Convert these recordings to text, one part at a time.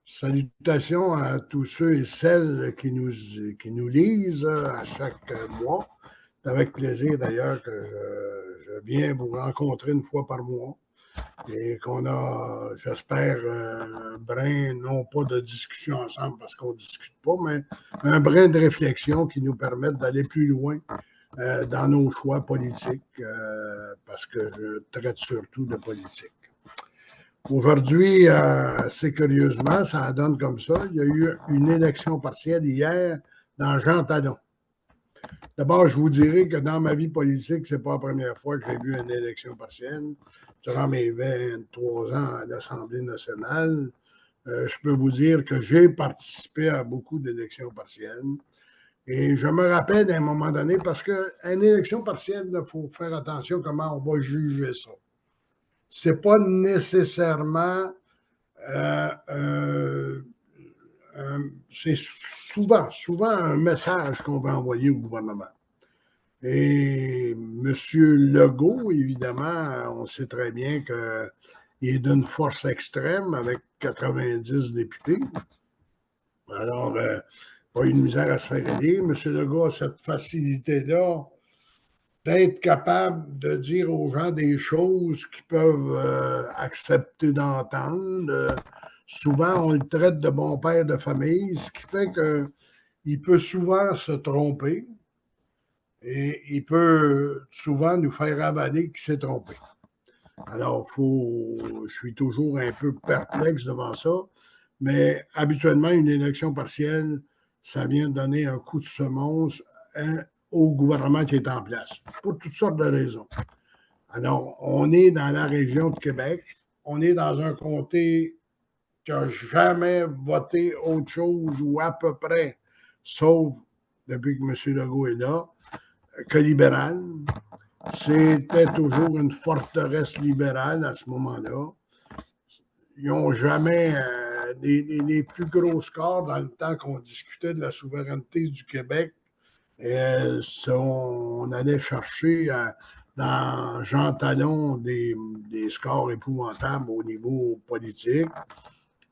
Salutations à tous ceux et celles qui nous lisent à chaque mois. C'est avec plaisir d'ailleurs que je viens vous rencontrer une fois par mois et qu'on a, j'espère, un brin, non pas de discussion ensemble parce qu'on ne discute pas, mais un brin de réflexion qui nous permette d'aller plus loin dans nos choix politiques parce que je traite surtout de politique. Aujourd'hui, assez curieusement, ça donne comme ça. Il y a eu une élection partielle hier dans Jean Talon. D'abord, je vous dirais que dans ma vie politique, ce n'est pas la première fois que j'ai vu une élection partielle. Durant mes 23 ans à l'Assemblée nationale, je peux vous dire que j'ai participé à beaucoup d'élections partielles. Et je me rappelle à un moment donné, parce qu'une élection partielle, il faut faire attention comment on va juger ça. Ce n'est pas nécessairement c'est souvent un message qu'on va envoyer au gouvernement. Et M. Legault, évidemment, on sait très bien qu'il est d'une force extrême avec 90 députés. Alors, pas une misère à se faire aider. M. Legault a cette facilité-là d'être capable de dire aux gens des choses qu'ils peuvent accepter d'entendre. Souvent, on le traite de bon père de famille, ce qui fait qu'il peut souvent se tromper et il peut souvent nous faire avaler qu'il s'est trompé. Alors, je suis toujours un peu perplexe devant ça, mais habituellement, une élection partielle, ça vient donner un coup de semonce au gouvernement qui est en place, pour toutes sortes de raisons. Alors, on est dans la région de Québec, on est dans un comté qui n'a jamais voté autre chose ou à peu près, sauf depuis que M. Legault est là, que libéral. C'était toujours une forteresse libérale à ce moment-là. Ils n'ont jamais les plus gros scores dans le temps qu'on discutait de la souveraineté du Québec. On allait chercher dans Jean Talon des scores épouvantables au niveau politique.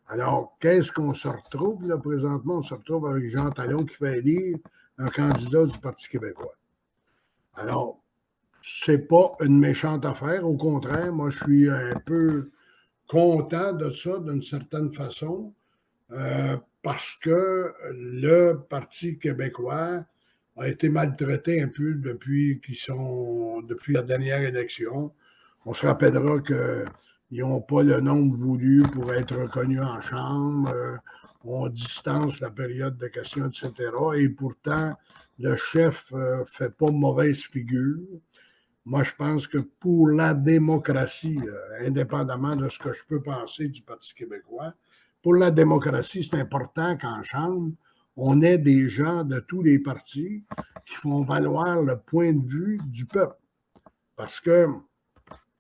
Alors, qu'est-ce qu'on se retrouve là présentement? On se retrouve avec Jean Talon qui fait élire un candidat du Parti québécois. Alors, c'est pas une méchante affaire. Au contraire, moi, je suis un peu content de ça d'une certaine façon parce que le Parti québécois a été maltraité un peu depuis la dernière élection. On se rappellera qu'ils n'ont pas le nombre voulu pour être reconnus en Chambre. On distance la période de questions, etc. Et pourtant, le chef ne fait pas mauvaise figure. Moi, je pense que pour la démocratie, indépendamment de ce que je peux penser du Parti québécois, pour la démocratie, c'est important qu'en Chambre, on ait des gens de tous les partis qui font valoir le point de vue du peuple. Parce que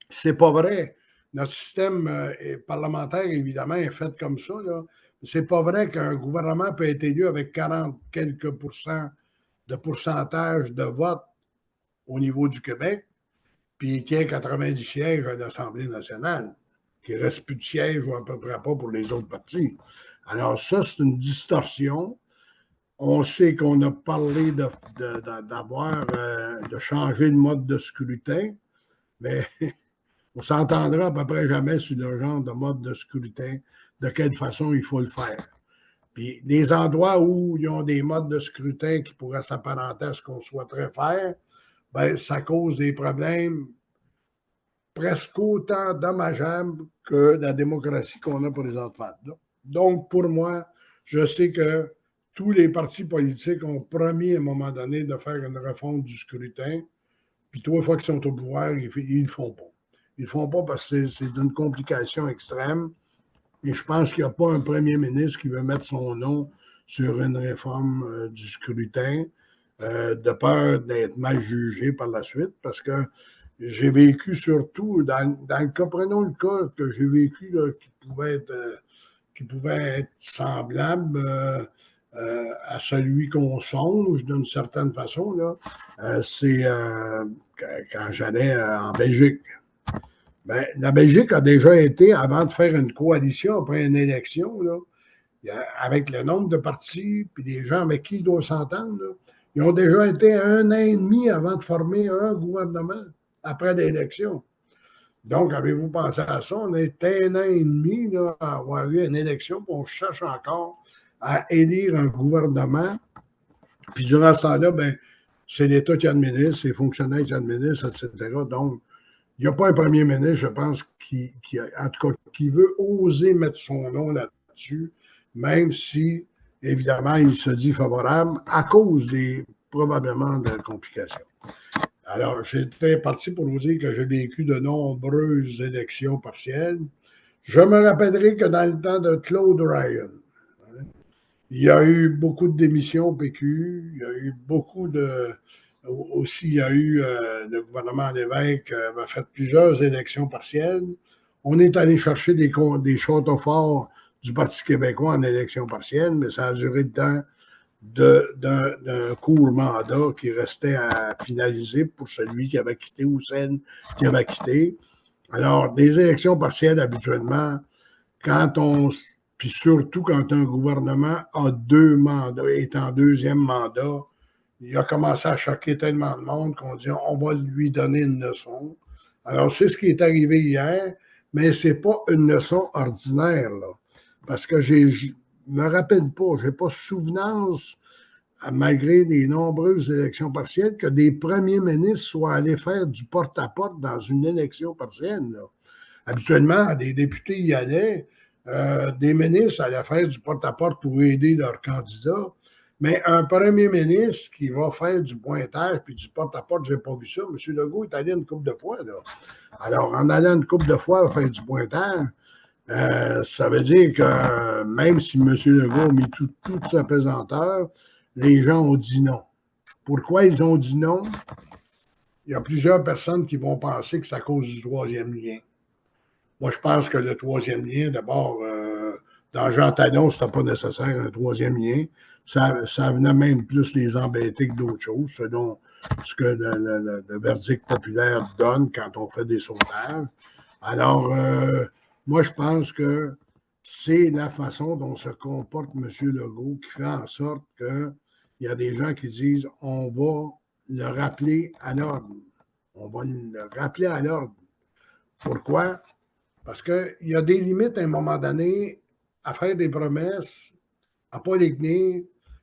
c'est pas vrai. Notre système parlementaire, évidemment, est fait comme ça. C'est pas vrai qu'un gouvernement peut être élu avec 40 quelques pourcents de pourcentage de vote au niveau du Québec, puis qu'il y ait 90 sièges à l'Assemblée nationale, qu'il ne reste plus de sièges ou à peu près pas pour les autres partis. Alors ça, c'est une distorsion. On sait qu'on a parlé de changer le mode de scrutin, mais on s'entendra à peu près jamais sur le genre de mode de scrutin, de quelle façon il faut le faire. Puis les endroits où ils ont des modes de scrutin qui pourraient s'apparenter à ce qu'on souhaiterait faire, ben, ça cause des problèmes presque autant dommageables que la démocratie qu'on a présentement. Donc, pour moi, je sais que tous les partis politiques ont promis à un moment donné de faire une refonte du scrutin, puis 3 fois qu'ils sont au pouvoir, ils ne le font pas. Ils ne le font pas parce que c'est d'une complication extrême. Et je pense qu'il n'y a pas un premier ministre qui veut mettre son nom sur une réforme du scrutin, de peur d'être mal jugé par la suite, parce que j'ai vécu surtout, dans le cas, prenons le cas que j'ai vécu là, qui pouvait être semblable à celui qu'on songe d'une certaine façon, c'est quand j'allais en Belgique. Ben, la Belgique a déjà été, avant de faire une coalition après une élection, là, avec le nombre de partis, puis des gens avec qui ils doivent s'entendre, ils ont déjà été 1 an et demi avant de former un gouvernement après l'élection. Donc, avez-vous pensé à ça? On est 1 an et demi là, à avoir eu une élection, puis on cherche encore à élire un gouvernement. Puis durant ce temps-là, ben, c'est l'État qui administre, c'est les fonctionnaires qui administrent, etc. Donc, il n'y a pas un premier ministre, je pense, en tout cas, qui veut oser mettre son nom là-dessus, même si, évidemment, il se dit favorable à cause probablement de complications. Alors, j'étais parti pour vous dire que j'ai vécu de nombreuses élections partielles. Je me rappellerai que dans le temps de Claude Ryan, il y a eu beaucoup de démissions au PQ, il y a eu beaucoup de... Aussi, il y a eu le gouvernement Lévesque a fait plusieurs élections partielles. On est allé chercher des châteaux forts du Parti québécois en élection partielle, mais ça a duré le temps d'un court mandat qui restait à finaliser pour celui qui avait quitté ou celle qui avait quitté. Alors, des élections partielles, habituellement, quand on... Puis surtout quand un gouvernement a 2 mandats, est en deuxième mandat, il a commencé à choquer tellement de monde qu'on dit on va lui donner une leçon. Alors, c'est ce qui est arrivé hier, mais ce n'est pas une leçon ordinaire, là. Parce que je ne me rappelle pas, je n'ai pas souvenance, malgré les nombreuses élections partielles, que des premiers ministres soient allés faire du porte-à-porte dans une élection partielle, là. Habituellement, des députés y allaient, des ministres allaient faire du porte-à-porte pour aider leurs candidats. Mais un premier ministre qui va faire du pointage puis du porte-à-porte, je n'ai pas vu ça. M. Legault est allé une couple de fois, là. Alors, en allant une couple de fois faire du pointage, ça veut dire que même si M. Legault a mis toute sa pesanteur, les gens ont dit non. Pourquoi ils ont dit non? Il y a plusieurs personnes qui vont penser que c'est à cause du troisième lien. Moi, je pense que le troisième lien, d'abord, dans Jean Talon, ce n'était pas nécessaire un troisième lien. Ça venait même plus les embêter que d'autres choses, selon ce que le verdict populaire donne quand on fait des sondages. Alors, moi, je pense que c'est la façon dont se comporte M. Legault qui fait en sorte qu'il y a des gens qui disent on va le rappeler à l'ordre. On va le rappeler à l'ordre. Pourquoi? Parce qu'il y a des limites à un moment donné à faire des promesses, à ne pas les tenir,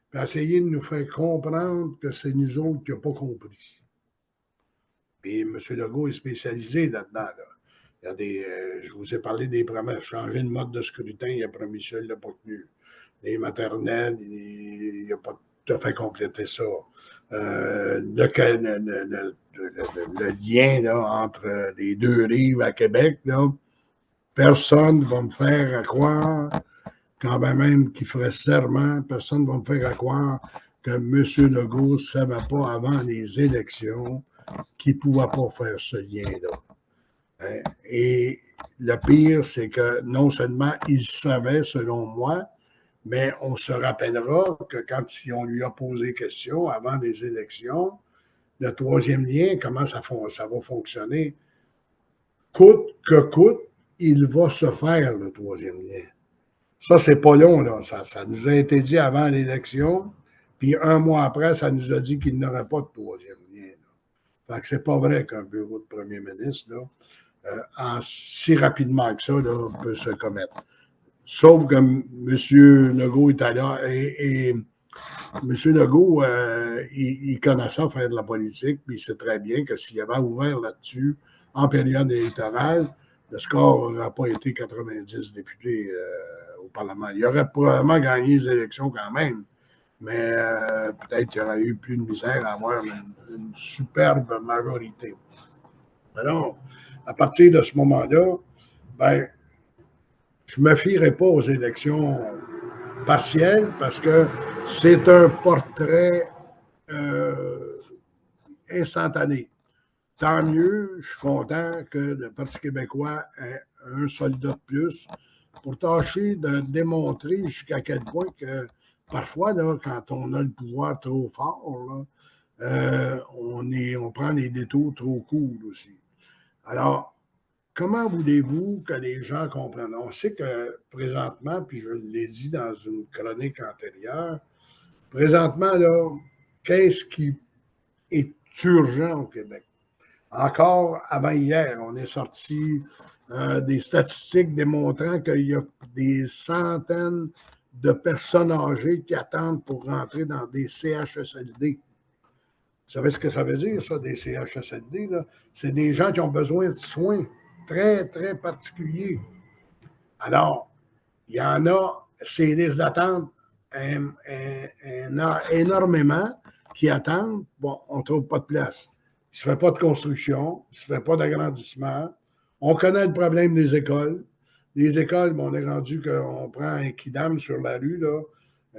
puis à essayer de nous faire comprendre que c'est nous autres qui n'avons pas compris. Puis M. Legault est spécialisé là-dedans. Là. Il y a je vous ai parlé des promesses. Changer de mode de scrutin, il a promis ça, il ne l'a pas tenu. Les maternelles, il n'a pas tout à fait complété ça. Le lien là, entre les deux rives à Québec, là, personne ne va me faire croire, quand même qu'il ferait serment, personne ne va me faire croire que M. Legault ne savait pas avant les élections qu'il ne pouvait pas faire ce lien-là. Et le pire, c'est que non seulement il savait, selon moi, mais on se rappellera que quand on lui a posé question avant les élections, le troisième lien, comment ça va fonctionner, coûte que coûte, il va se faire, le troisième lien. Ça, c'est pas long, là. Ça nous a été dit avant l'élection, puis un mois après, ça nous a dit qu'il n'aurait pas de troisième lien. Là. Fait que c'est pas vrai qu'un bureau de premier ministre, là, si rapidement que ça, là, peut se commettre. Sauf que M. Legault est là et M. Legault, il connaît ça, faire de la politique, puis il sait très bien que s'il avait ouvert là-dessus en période électorale, le score n'aurait pas été 90 députés au Parlement. Il aurait probablement gagné les élections quand même, mais peut-être qu'il aurait eu plus de misère à avoir une superbe majorité. Alors, à partir de ce moment-là, ben, je ne me fierai pas aux élections partielles parce que c'est un portrait instantané. Tant mieux, je suis content que le Parti québécois ait un soldat de plus pour tâcher de démontrer jusqu'à quel point que parfois, là, quand on a le pouvoir trop fort, là, on prend les détours trop courts aussi. Alors, comment voulez-vous que les gens comprennent? On sait que présentement, puis je l'ai dit dans une chronique antérieure, présentement, là, qu'est-ce qui est urgent au Québec? Encore avant hier, on est sorti des statistiques démontrant qu'il y a des centaines de personnes âgées qui attendent pour rentrer dans des CHSLD. Vous savez ce que ça veut dire, ça, des CHSLD? C'est des gens qui ont besoin de soins très, très particuliers. Alors, il y en a, ces listes d'attente, énormément qui attendent. Bon, on ne trouve pas de place. Il ne se fait pas de construction, il ne se fait pas d'agrandissement. On connaît le problème des écoles. Les écoles, bon, on est rendu qu'on prend un kidam sur la rue, là,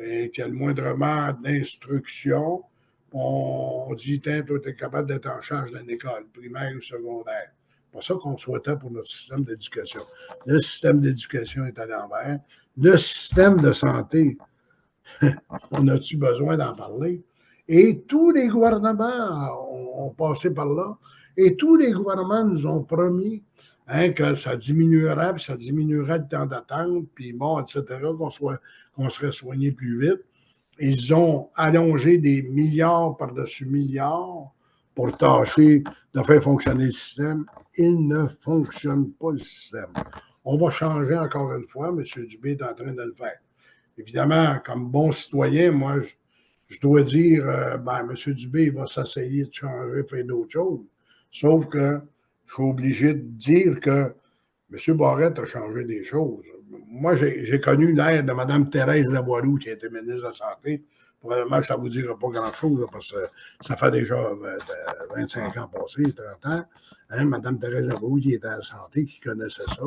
et qu'il y a le moindrement d'instruction. On dit, tiens, toi, tu es capable d'être en charge d'une école, primaire ou secondaire. C'est pas ça qu'on souhaitait pour notre système d'éducation. Le système d'éducation est à l'envers. Le système de santé, on a-tu besoin d'en parler? Et tous les gouvernements ont passé par là. Et tous les gouvernements nous ont promis que ça diminuerait, puis ça diminuerait le temps d'attente, puis bon, etc., qu'on serait soigné plus vite. Ils ont allongé des milliards par-dessus milliards pour tâcher de faire fonctionner le système. Il ne fonctionne pas, le système. On va changer encore une fois. M. Dubé est en train de le faire. Évidemment, comme bon citoyen, moi, je dois dire, M. Dubé va s'essayer de changer, faire d'autres choses. Sauf que je suis obligé de dire que M. Barrette a changé des choses. Moi, j'ai connu l'ère de Mme Thérèse Lavoilloux, qui était ministre de la Santé. Probablement que ça ne vous dira pas grand-chose, parce que ça fait déjà 25 ans passés, 30 ans. Hein, Mme Thérèse Lavoilloux, qui était à la santé, qui connaissait ça,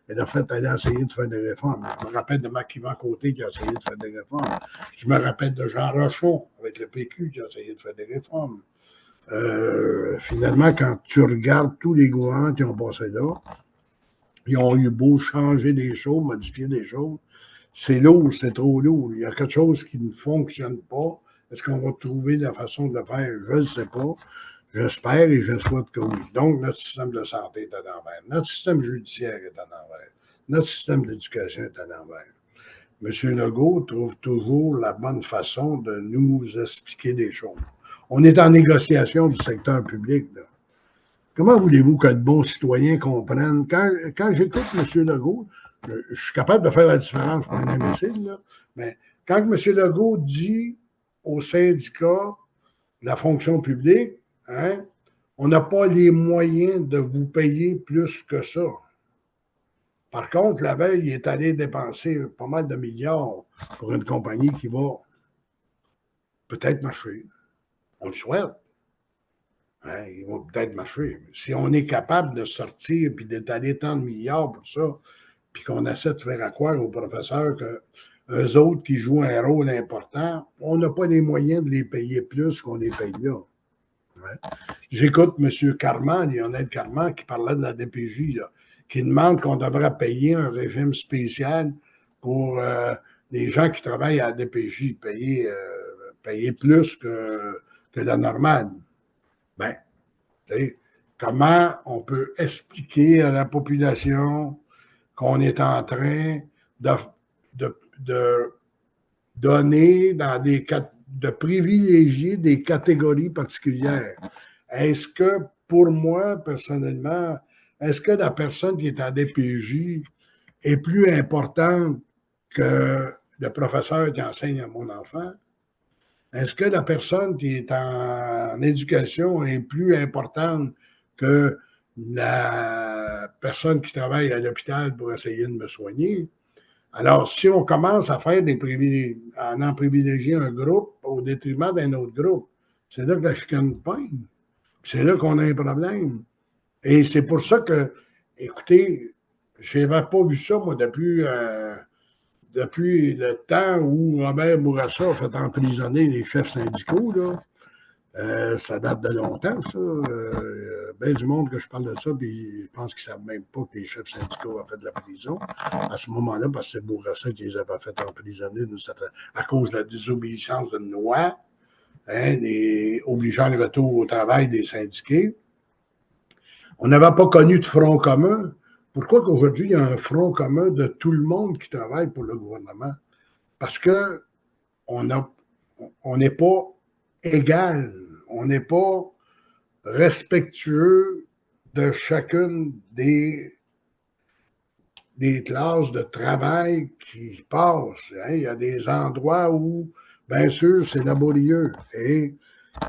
elle a essayé de faire des réformes. Je me rappelle de Mac-Yvan Côté qui a essayé de faire des réformes. Je me rappelle de Jean Rochon, avec le PQ, qui a essayé de faire des réformes. Finalement, quand tu regardes tous les gouvernements qui ont passé là, ils ont eu beau changer des choses, modifier des choses. C'est lourd, c'est trop lourd. Il y a quelque chose qui ne fonctionne pas. Est-ce qu'on va trouver la façon de le faire? Je ne sais pas. J'espère et je souhaite que oui. Donc, notre système de santé est à l'envers. Notre système judiciaire est à l'envers. Notre système d'éducation est à l'envers. M. Legault trouve toujours la bonne façon de nous expliquer des choses. On est en négociation du secteur public, là. Comment voulez-vous que le bon citoyen comprenne? Quand j'écoute M. Legault, je suis capable de faire la différence, je suis pas un imbécile, là, mais quand M. Legault dit aux syndicats de la fonction publique, hein, on n'a pas les moyens de vous payer plus que ça. Par contre, la veille, il est allé dépenser pas mal de milliards pour une compagnie qui va peut-être marcher. On le souhaite. Hein, ils vont peut-être marcher. Si on est capable de sortir et d'étaler tant de milliards pour ça, puis qu'on essaie de faire croire aux professeurs qu'eux autres qui jouent un rôle important, on n'a pas les moyens de les payer plus qu'on les paye là. Ouais. J'écoute M. Carman, Lionel Carman, qui parlait de la DPJ, là, qui demande qu'on devrait payer un régime spécial pour les gens qui travaillent à la DPJ, payer plus que la normale. Ben, comment on peut expliquer à la population qu'on est en train de donner de privilégier des catégories particulières? Est-ce que, pour moi, personnellement, est-ce que la personne qui est en DPJ est plus importante que le professeur qui enseigne à mon enfant? Est-ce que la personne qui est en éducation est plus importante que la personne qui travaille à l'hôpital pour essayer de me soigner? Alors, si on commence à faire à en privilégier un groupe au détriment d'un autre groupe, c'est là que la chicane pogne. C'est là qu'on a un problème. Et c'est pour ça que, écoutez, je n'avais pas vu ça, moi, depuis le temps où Robert Bourassa a fait emprisonner les chefs syndicaux, là. Ça date de longtemps, ça. Bien du monde que je parle de ça, puis je pense qu'ils ne savent même pas que les chefs syndicaux ont fait de la prison à ce moment-là, parce que c'est Bourassa qui les avait fait emprisonner à cause de la désobéissance d'une loi, hein, obligeant le retour au travail des syndiqués. On n'avait pas connu de front commun. Pourquoi qu'aujourd'hui, il y a un front commun de tout le monde qui travaille pour le gouvernement? Parce que on n'est pas égal, on n'est pas respectueux de chacune des classes de travail qui passent. Hein? Il y a des endroits où, bien sûr, c'est laborieux. Et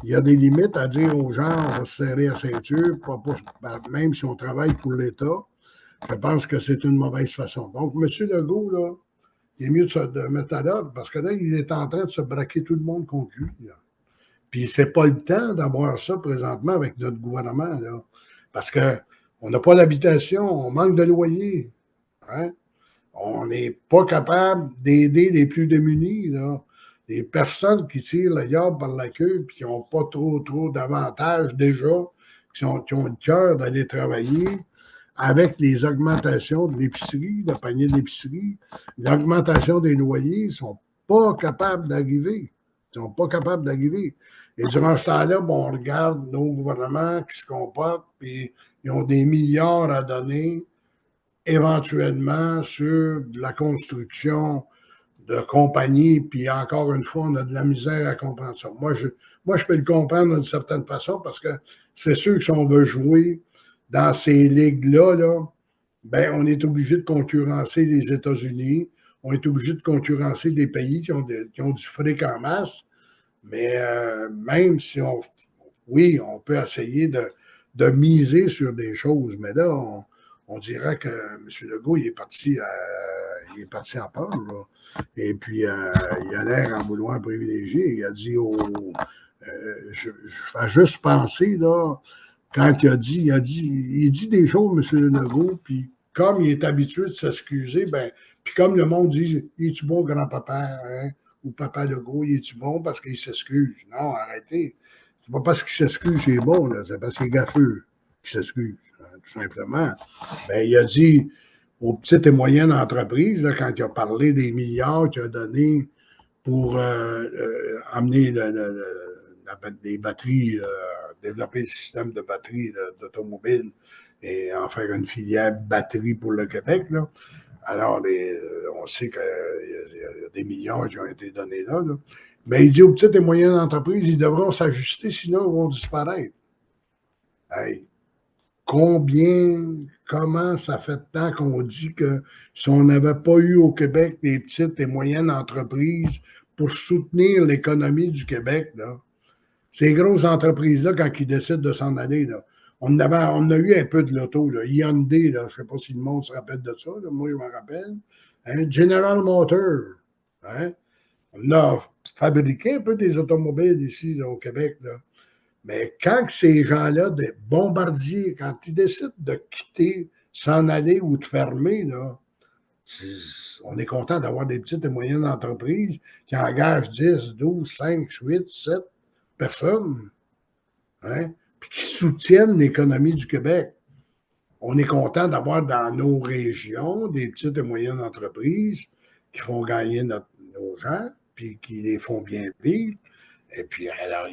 il y a des limites à dire aux gens, on va se serrer la ceinture, même si on travaille pour l'État. Je pense que c'est une mauvaise façon. Donc, M. Legault, là, il est mieux de mettre à l'ordre parce que là, il est en train de se braquer tout le monde contre lui. Là. Puis, c'est pas le temps d'avoir ça présentement avec notre gouvernement. Là, parce qu'on n'a pas d'habitation, on manque de loyer. Hein? On n'est pas capable d'aider les plus démunis. Là. Les personnes qui tirent le diable par la queue et qui n'ont pas trop d'avantages déjà, qui ont le cœur d'aller travailler, avec les augmentations de l'épicerie, le panier d'épicerie, l'augmentation des loyers, ils ne sont pas capables d'arriver. Ils ne sont pas capables d'arriver. Et durant ce temps-là, bon, on regarde nos gouvernements qui se comportent, puis ils ont des milliards à donner éventuellement sur de la construction de compagnies, puis encore une fois, on a de la misère à comprendre ça. Moi, je peux le comprendre d'une certaine façon parce que c'est sûr que si on veut jouer dans ces ligues-là, là, ben, on est obligé de concurrencer les États-Unis, on est obligé de concurrencer des pays qui ont du fric en masse, mais même si oui, on peut essayer de miser sur des choses, mais là, on dirait que M. Legault, il est parti en part, là. Et puis, il a l'air en vouloir privilégier. Il a dit je fais juste penser, là, quand il dit des choses, M. Legault, puis comme il est habitué de s'excuser, ben, puis comme le monde dit, es-tu bon, grand-papa, hein? Ou papa Legault, es-tu bon parce qu'il s'excuse? Non, arrêtez. C'est pas parce qu'il s'excuse qu'il est bon, là, c'est parce qu'il est gaffeux qu'il s'excuse, hein, tout simplement. Ben, il a dit aux petites et moyennes entreprises, là, quand il a parlé des milliards qu'il a donnés pour amener des batteries, développer le système de batteries d'automobile et en faire une filière batterie pour le Québec. Là. Alors, on sait qu'il y a des millions qui ont été donnés là. Là. Mais il dit aux petites et moyennes entreprises, ils devront s'ajuster, sinon ils vont disparaître. Hey, comment ça fait de temps qu'on dit que si on n'avait pas eu au Québec des petites et moyennes entreprises pour soutenir l'économie du Québec, là, ces grosses entreprises-là, quand ils décident de s'en aller, là, on a eu un peu de l'auto, là, Hyundai, là, je ne sais pas si le monde se rappelle de ça, là, moi je m'en rappelle, hein, General Motors, hein, on a fabriqué un peu des automobiles ici là, au Québec, là. Mais quand ces gens-là, des bombardiers, quand ils décident de quitter, s'en aller ou de fermer, là, on est content d'avoir des petites et moyennes entreprises qui engagent 10, 12, 5, 8, 7 personnes, hein, puis qui soutiennent l'économie du Québec. On est content d'avoir dans nos régions des petites et moyennes entreprises qui font gagner nos gens, puis qui les font bien vivre. Et puis, alors,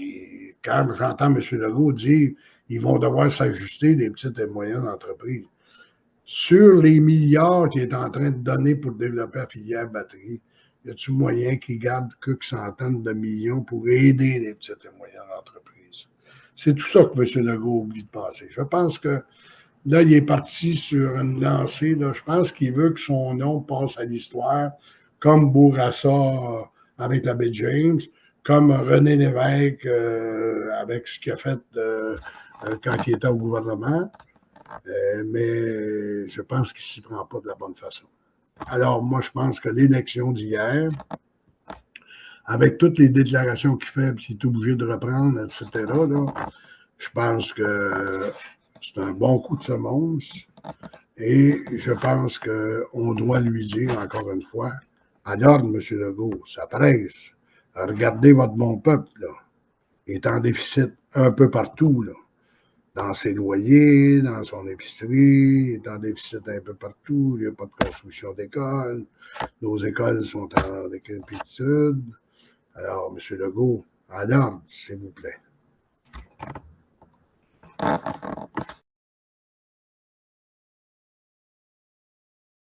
quand j'entends M. Legault dire qu'ils vont devoir s'ajuster des petites et moyennes entreprises, sur les milliards qu'il est en train de donner pour développer la filière batterie, y a-t-il moyen qu'il garde que centaines de millions pour aider les petites et moyennes entreprises? C'est tout ça que M. Legault oublie de penser. Je pense que là, il est parti sur une lancée. Là, je pense qu'il veut que son nom passe à l'histoire, comme Bourassa avec la baie James, comme René Lévesque avec ce qu'il a fait quand il était au gouvernement. Mais je pense qu'il ne s'y prend pas de la bonne façon. Alors, moi, je pense que l'élection d'hier, avec toutes les déclarations qu'il fait, puis qu'il est obligé de reprendre, etc., là, je pense que c'est un bon coup de semonce. Et je pense qu'on doit lui dire, encore une fois, à l'ordre, M. Legault, ça presse. Regardez votre bon peuple, là. Il est en déficit un peu partout, là. Dans ses loyers, dans son épicerie, il est en déficit un peu partout. Il n'y a pas de construction d'écoles. Nos écoles sont en décrépitude. Alors, M. Legault, à l'ordre, s'il vous plaît.